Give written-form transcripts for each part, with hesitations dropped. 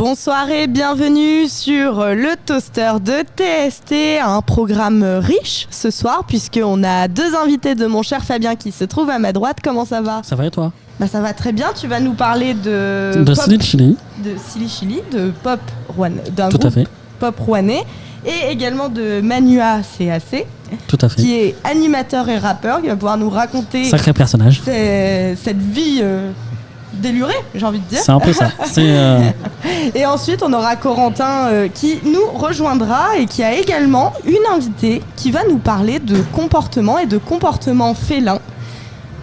Bonsoir et bienvenue sur le Toaster de TST, un programme riche ce soir puisqu'on a deux invités de mon cher Fabien qui se trouve à ma droite. Comment ça va ? Ça va et toi ? Bah ça va très bien, tu vas nous parler de pop, Silly Chili. De Silly Chili, de pop d'un Tout groupe à fait. pop rouennais et également de Manua CAC. Tout à fait. Qui est animateur et rappeur, qui va pouvoir nous raconter sacré personnage. cette vie délurée, j'ai envie de dire. C'est un peu ça. Et ensuite, on aura Corentin qui nous rejoindra et qui a également une invitée qui va nous parler de comportement et de comportement félin.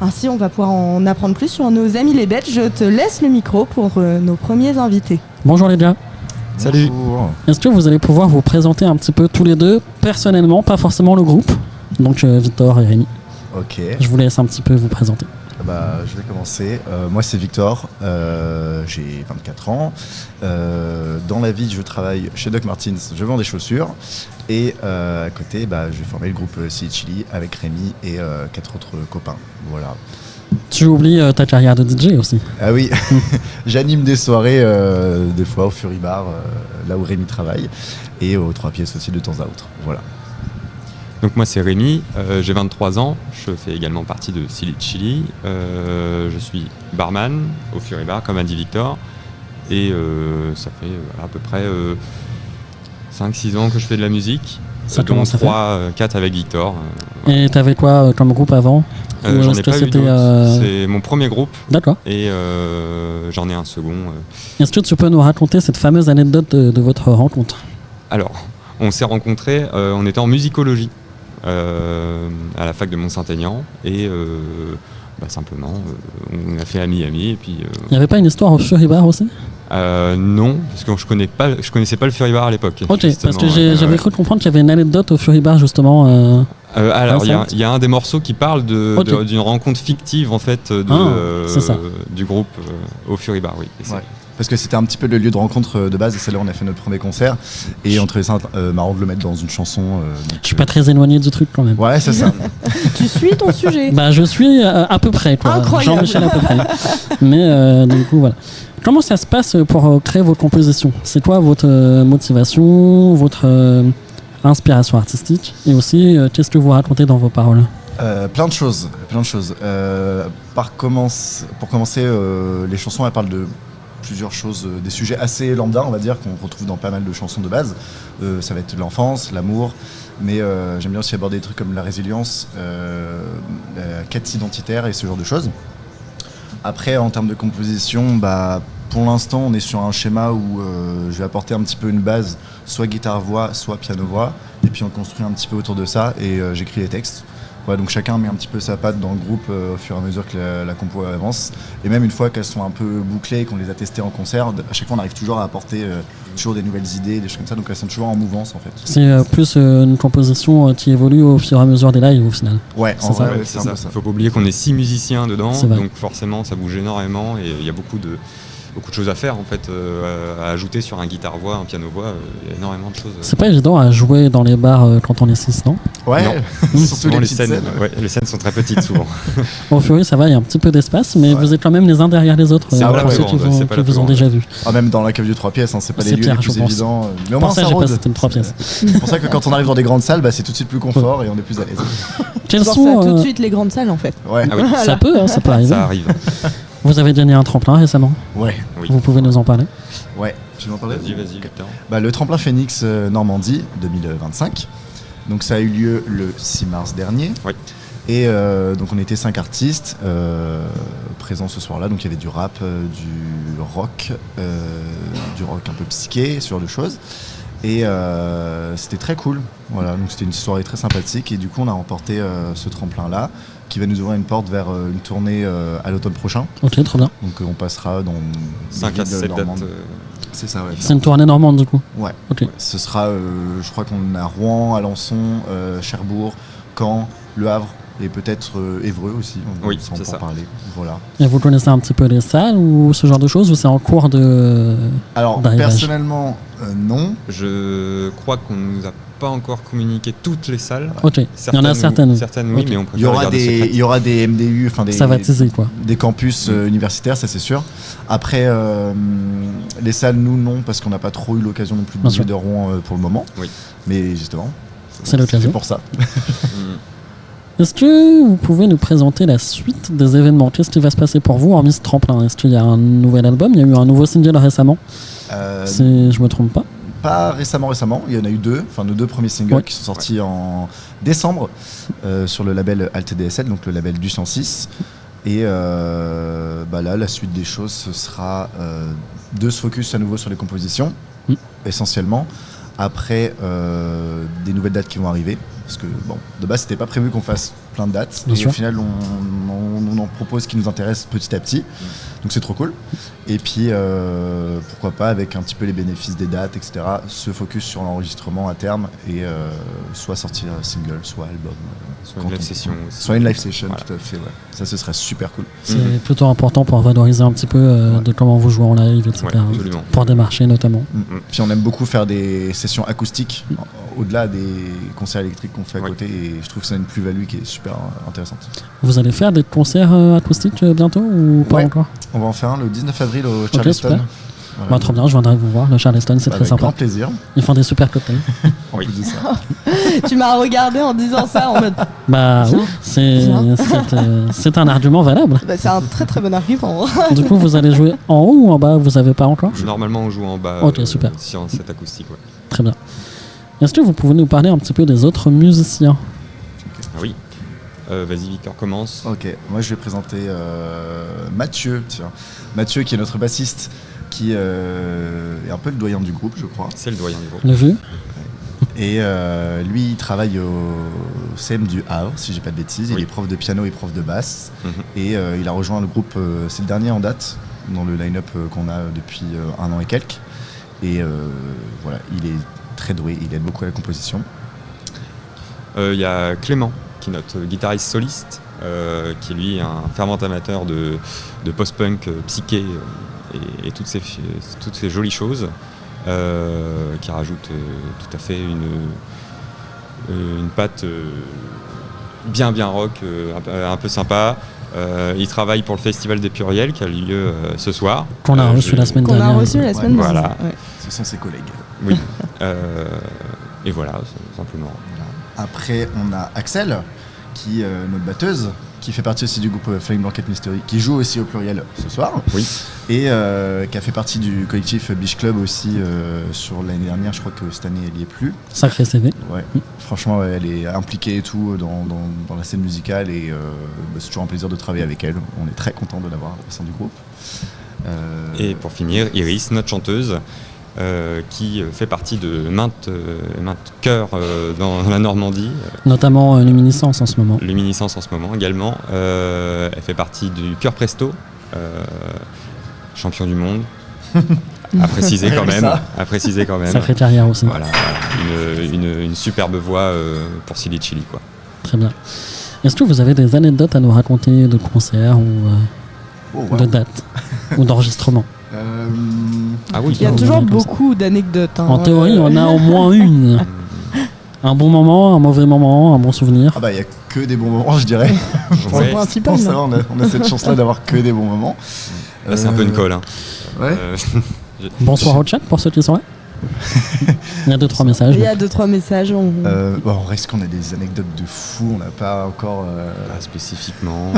Ainsi, on va pouvoir en apprendre plus sur nos amis les bêtes. Je te laisse le micro pour nos premiers invités. Bonjour les gars. Salut. Bonjour. Est-ce que vous allez pouvoir vous présenter un petit peu tous les deux, personnellement, pas forcément le groupe. Donc Victor et Rémi. Ok. Je vous laisse un petit peu vous présenter. Je vais commencer. Moi, c'est Victor. J'ai 24 ans. Dans la vie, je travaille chez Doc Martens. Je vends des chaussures. Et à côté, je vais former le groupe Silly Chili avec Rémi et 4 autres copains. Voilà. Tu oublies ta carrière de DJ aussi. Ah oui, j'anime des soirées des fois au Fury Bar, là où Rémi travaille, et aux 3 pièces aussi de temps à autre. Voilà. Donc moi c'est Rémi, j'ai 23 ans, je fais également partie de Silly Chili, je suis barman au Fury Bar comme a dit Victor, et ça fait à peu près 5-6 ans que je fais de la musique, dont 4 avec Victor. Et t'avais quoi comme groupe avant ? J'en ai pas eu d'autres, c'est mon premier groupe. D'accord. Et j'en ai un second. Est-ce que tu peux nous raconter cette fameuse anecdote de votre rencontre ? Alors, on s'est rencontrés, on était en musicologie à la fac de Mont-Saint-Aignan et simplement on a fait ami et puis... Il n'y avait pas une histoire au Fury Bar aussi ? Non, parce que je connaissais pas le Fury Bar à l'époque. Ok, parce que j'avais cru comprendre qu'il y avait une anecdote au Fury Bar justement. Alors il y a un des morceaux qui parle d'une rencontre fictive en fait du groupe au Fury Bar, oui. Ouais. Parce que c'était un petit peu le lieu de rencontre de base et c'est là où on a fait notre premier concert et on trouvait ça marrant de le mettre dans une chanson. Je suis pas très éloigné du truc quand même. Ouais, c'est ça. Tu suis ton sujet ? Je suis à peu près quoi. Incroyable. Jean-Michel à peu près. Mais du coup voilà. Comment ça se passe pour créer vos compositions ? C'est quoi votre motivation, votre inspiration artistique et aussi qu'est-ce que vous racontez dans vos paroles ? Plein de choses. Pour commencer, les chansons elles parlent de plusieurs choses, des sujets assez lambda on va dire qu'on retrouve dans pas mal de chansons de base. Ça va être l'enfance, l'amour, mais j'aime bien aussi aborder des trucs comme la résilience, la quête identitaire et ce genre de choses. Après en termes de composition, pour l'instant on est sur un schéma où je vais apporter un petit peu une base, soit guitare-voix, soit piano-voix, et puis on construit un petit peu autour de ça et j'écris les textes. Ouais, donc chacun met un petit peu sa patte dans le groupe au fur et à mesure que la compo avance. Et même une fois qu'elles sont un peu bouclées et qu'on les a testées en concert, à chaque fois on arrive toujours à apporter toujours des nouvelles idées, des choses comme ça. Donc elles sont toujours en mouvance en fait. C'est plus une composition qui évolue au fur et à mesure des lives au final. Ouais, c'est ça. C'est ça. Faut pas oublier qu'on est 6 musiciens dedans, donc forcément ça bouge énormément et il y a beaucoup de choses à faire en fait, à ajouter sur un guitare-voix, un piano-voix, il y a énormément de choses. C'est pas évident à jouer dans les bars quand on est 6, non ? Ouais, surtout les scènes. Ouais, les scènes sont très petites souvent. Au Fury ça va, il y a un petit peu d'espace, mais vous êtes quand même les uns derrière les autres. C'est pour ceux qui vous ont déjà vu. Même dans la cave du 3 pièces, c'est pas les lieux les plus évidents. Mais au moins ça rôde. C'était une 3 pièces. C'est pour ça que quand on arrive dans des grandes salles, c'est tout de suite plus confort et on est plus à l'aise. Quelles sont tout de suite les grandes salles en fait. Ouais. Ah oui. Ça peut arriver. Ça arrive. Vous avez gagné un tremplin récemment ? Ouais. Oui. Vous pouvez nous en parler ? Ouais. Tu veux en parler ? Vas-y, Victor. Le tremplin Phoenix Normandie 2025. Donc ça a eu lieu le 6 mars dernier. Oui. Et donc on était 5 artistes présents ce soir-là. Donc il y avait du rap, du rock un peu psyché, ce genre de choses. Et c'était très cool. Voilà, donc c'était une soirée très sympathique. Et du coup on a remporté ce tremplin-là, qui va nous ouvrir une porte vers une tournée à l'automne prochain. Ok, trop bien. Donc on passera dans 5 à 7 dates. C'est ça, ouais. C'est une tournée normande du coup. Ouais. Ok. Ouais. Ce sera, je crois qu'on a Rouen, Alençon, Cherbourg, Caen, Le Havre, et peut-être Évreux aussi, Oui, ça, on c'est peut en ça. parler. Voilà. Et vous connaissez un petit peu les salles ou ce genre de choses, ou c'est en cours de... Alors d'arrivage. personnellement, non. Je crois qu'on nous a pas encore communiqué toutes les salles. Ok, il y en a certaines. Certaines, oui, Ok. mais on Il y préfère aura garder des, secrètes. il y aura des MDU, enfin Ça va teaser, quoi. des campus universitaires, ça c'est sûr. Après, les salles, nous non, parce qu'on n'a pas trop eu l'occasion non plus de Bien bouger sûr. de Rouen pour le moment. Oui. Mais justement, C'est l'occasion. fait pour ça. Est-ce que vous pouvez nous présenter la suite des événements? Qu'est-ce qui va se passer pour vous, hormis ce tremplin? Est-ce qu'il y a un nouvel album? Il y a eu un nouveau single récemment, si je me trompe pas. Pas récemment, il y en a eu deux, enfin nos deux premiers singles Ouais. qui sont sortis en décembre sur le label Alt DSL, donc le label du 106. Et bah là, la suite des choses, ce sera de se focus à nouveau sur les compositions, essentiellement. Après, des nouvelles dates qui vont arriver. Parce que, bon, de base, c'était pas prévu qu'on fasse plein de dates. Bien et sûr. au final, on en propose ce qui nous intéresse petit à petit. Donc c'est trop cool. Et puis, pourquoi pas, avec un petit peu les bénéfices des dates, etc., se focus sur l'enregistrement à terme et soit sortir single, soit album. Soit quand une live on- session aussi. Soit une live session, Voilà. tout à fait. Ouais. Ça, ce serait super cool. C'est plutôt important pour valoriser un petit peu de comment vous jouez en live, etc. Ouais, absolument. Pour démarcher notamment. Puis on aime beaucoup faire des sessions acoustiques au-delà des concerts électriques qu'on fait à Oui. côté et je trouve que ça a une plus-value qui est super intéressante. Vous allez faire des concerts acoustiques bientôt ou pas Ouais. encore? On va en faire un le 19 avril au Charleston. super. Voilà. Bah, trop bien, je viendrai vous voir. Le Charleston, c'est Bah, très avec sympa. grand plaisir. Ils font des super cocktails. En Oui. plus de ça. Tu m'as regardé en disant ça en mode. Bah oui, c'est un argument valable. Bah, c'est un très très bon argument. Du coup, vous allez jouer en haut ou en bas? Vous savez pas encore? Normalement, on joue en bas Ok, super. sur cette acoustique. Ouais. Très bien. Est-ce que vous pouvez nous parler un petit peu des autres musiciens? Ah oui. Vas-y, Victor, commence. Ok, moi je vais présenter Mathieu. Tiens. Mathieu qui est notre bassiste, qui est un peu le doyen du groupe, je crois. C'est le doyen du groupe. Le vu? Et lui, il travaille au CM du Havre, si j'ai pas de bêtises. Il Oui. est prof de piano et prof de basse. Mhm. Et il a rejoint le groupe, c'est le dernier en date, dans le line-up qu'on a depuis un an et quelques. Et voilà, il est très doué, il aide beaucoup à la composition. Il y a Clément, qui est notre guitariste soliste, qui lui est un fervent amateur de post-punk psyché et toutes ces jolies choses, qui rajoute tout à fait une patte bien rock, un peu sympa. Il travaille pour le Festival des Pluriels qui a lieu ce soir. Qu'on a reçu la semaine Qu'on a dernière. reçu la semaine Voilà. dernière. Ouais. Ce sont ses collègues. Oui. Et voilà, simplement. Après, on a Axel, qui est notre batteuse, qui fait partie aussi du groupe Flying Blanket Mystery, qui joue aussi au Pluriel ce soir. Oui. Et qui a fait partie du collectif Beach Club aussi sur l'année dernière. Je crois que cette année, elle y est plus. Sacré CV. Ouais. Franchement, ouais, elle est impliquée et tout dans la scène musicale et bah, c'est toujours un plaisir de travailler avec elle. On est très content de l'avoir au sein du groupe. Et pour finir, Iris, notre chanteuse, qui fait partie de maintes chœurs dans la Normandie, Notamment Luminiscence en ce moment. Luminiscence en ce moment également. Elle fait partie du chœur Presto, champion du monde. À préciser quand même. Ça. À préciser quand même. Sacrée carrière aussi. Voilà, une superbe voix pour Silly Chili, quoi. Très bien. Est-ce que vous avez des anecdotes à nous raconter de concerts ou Oh, wow. de dates ou d'enregistrements? Ah oui. Il y a Comme toujours ça. beaucoup d'anecdotes. hein. En théorie, on a au moins une. Un bon moment, un mauvais moment, un bon souvenir. Ah bah il y a que des bons moments, je dirais. C'est Ouais. le principal. Je pense, non on a cette chance-là d'avoir que des bons moments. Là, c'est un peu une colle. Hein. Ouais. Bonsoir au chat pour ceux qui sont là. Il y a 2-3 messages. Il y a 2-3 messages. Bon, reste qu'on a des anecdotes de fou, on n'a pas encore. Pas spécifiquement.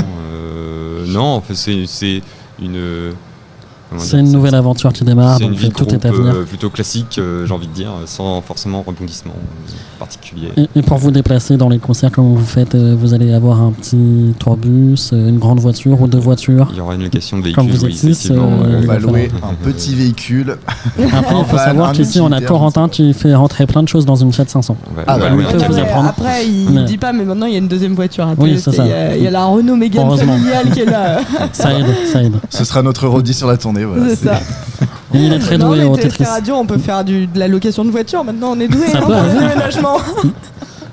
Non, en fait, c'est une. comment C'est dire, une nouvelle aventure qui démarre, C'est une donc vie de tout est à groupe venir. plutôt classique, j'ai envie de dire, sans forcément rebondissement particulier. Et pour vous déplacer dans les concerts, comme vous faites, vous allez avoir un petit tourbus, une grande voiture ou 2 voitures. Il y aura une location de Comme véhicules, vous oui, êtes six, effectivement. On va il va louer un petit véhicule. Après, il faut Van, savoir un qu'ici, on a utilitaire, Corentin je sais qui fait rentrer plein de choses dans une Fiat 500. On va- Ah, on va bah louer oui. un Peut vous camion. apprendre. Après, il Mais- dit pas, mais maintenant il y a une deuxième voiture à Oui, tester. c'est ça. Il y a la Renault Mégane Heureusement. familiale qui est là. Ça aide, ça aide. Ce sera notre roadie sur la tournée. Voilà, C'est ça. Et il est très Non, doué mais au TST Tetris. Radio, on peut faire de la location de voiture. Maintenant, on est doué Ça hein, peut pour le arriver. déménagement.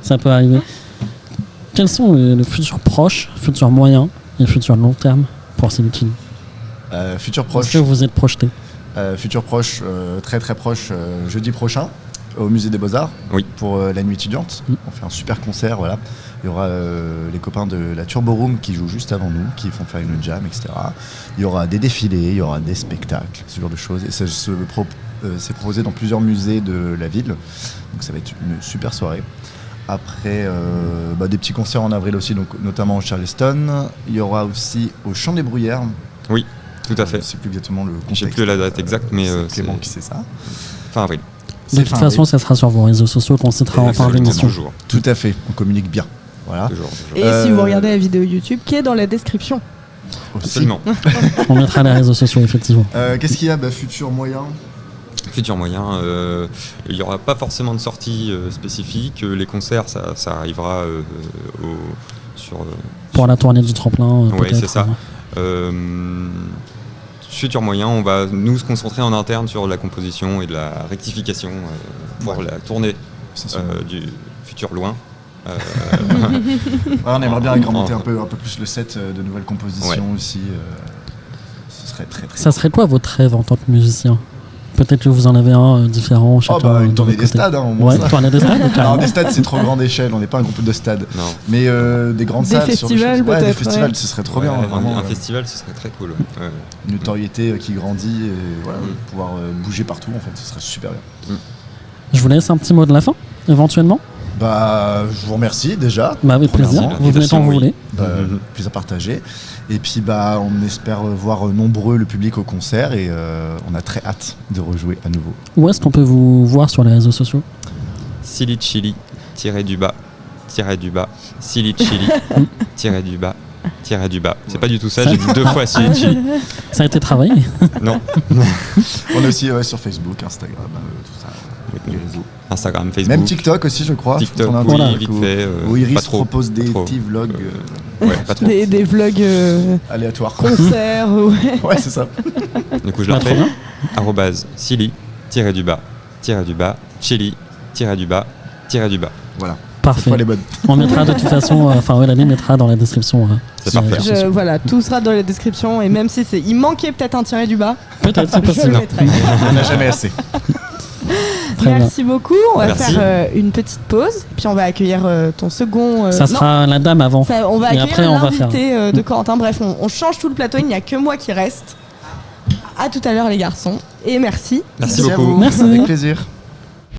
Ça peut arriver. Quels sont les futurs proches, futurs moyens et futurs long terme pour Silly Chili? Futur Est-ce proche. que vous êtes projeté? Futur proche, très très proche, jeudi prochain, au Musée des Beaux-Arts, Oui. pour la nuit étudiante. On fait un super concert, voilà. Il y aura les copains de la Turbo Room qui jouent juste avant nous, qui vont faire une jam, etc. Il y aura des défilés, il y aura des spectacles, ce genre de choses. Et ça c'est proposé dans plusieurs musées de la ville. Donc ça va être une super soirée. Après, des petits concerts en avril aussi, donc, notamment au Charleston. Il y aura aussi au Champ des Bruyères. Oui, tout à fait. Je sais plus exactement le contexte. J'ai plus la date exacte, mais c'est Clément qui sait ça. fin avril. De toute façon, ça sera sur vos réseaux sociaux qu'on citera en fin d'émission. Toujours. Tout à fait, on communique bien. Voilà. Toujours. Et si vous regardez la vidéo YouTube qui est dans la description. Aussi. Absolument. On mettra les réseaux sociaux, effectivement. Qu'est-ce qu'il y a futur moyen? Futur moyen, il n'y aura pas forcément de sortie spécifique. Les concerts, ça arrivera sur. Pour la tournée du tremplin, Oui, peut-être. c'est ça. Futur moyen, on va nous se concentrer en interne sur la composition et de la rectification pour la tournée du futur loin. On aimerait bien agrandir un peu plus le set de nouvelles compositions aussi. Ce serait très très. Ça serait quoi votre rêve en tant que musicien? Peut-être que vous en avez un différent chacun. Une de tournée votre des côté. stades, au moins Ouais, ça. tournée des stades. Alors carrément. des stades c'est trop grande échelle, on n'est pas un groupe de stades. Non. Mais des grandes Des salles sur des festivals, choses- ouais, des peut-être, festivals, ouais. ce serait trop Ouais, bien. Vraiment, un festival, ce serait très cool. Ouais. une notoriété qui grandit et voilà, pouvoir bouger partout en fait, ce serait super bien. Je vous laisse un petit mot de la fin, éventuellement. Je vous remercie déjà. Bah, avec plaisir. Premièrement, Vous venez quand vous oui. voulez. Plaisir partagé. Et puis on espère voir nombreux le public au concert et on a très hâte de rejouer à nouveau. Où est-ce qu'on peut vous voir sur les réseaux sociaux? Silly Chili, tiré du bas, Silly Chili, tiré du bas. C'est pas du tout ça, j'ai dit 2 fois Silly Chili. Ça a été travaillé. Non. On est aussi sur Facebook, Instagram, tout ça, les réseaux. Instagram, Facebook. Même TikTok aussi, je crois. TikTok, On a un oui, truc vite où- fait. Où Iris pas trop. propose des Trop. petits vlogs Ouais, pas trop. Des vlogs aléatoires. concerts, ouais. Ouais, c'est ça. Du coup, je la Pas trop refais. bien. Arrobase Silly, Chili, Voilà. Parfait. Pas les bonnes. On mettra de toute façon, Aurélie mettra dans la description. C'est sur les parfait. réseaux sociaux. Voilà, tout sera dans la description et même si il manquait peut-être un tiré du bas, Peut-être, c'est je le possible. mettrai. On n'a jamais assez. Très bien. Merci beaucoup. On va Merci. faire une petite pause, puis on va accueillir ton second. Ça non, sera la dame avant. on va Et accueillir après, on va l'invité de Corentin. Bref, on change tout le plateau. Il n'y a que moi qui reste. À tout à l'heure, les garçons. Et merci. Merci à beaucoup. vous. Merci. Avec plaisir.